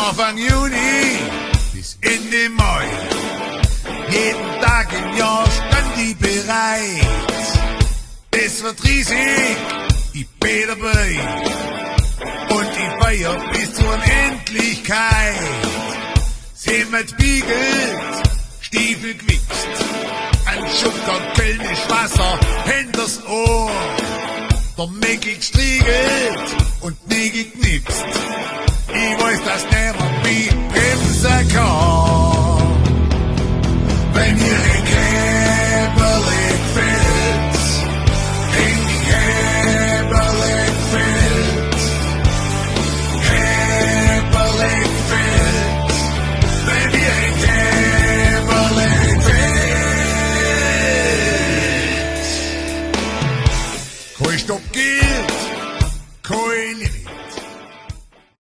Anfang Juni bis Ende Mai. Jeden Tag im Jahr stand ich bereit. Es wird riesig, ich bin dabei. Und ich feier bis zur Unendlichkeit. Semmert biegelt, Stiefel gewichst. Ein Schucker, Kölnisch Wasser, Händers Ohr. Der Mäckel gestriegelt und Nägel knipst. Ich weiß, dass niemand wie bremsen kann. Wenn ihr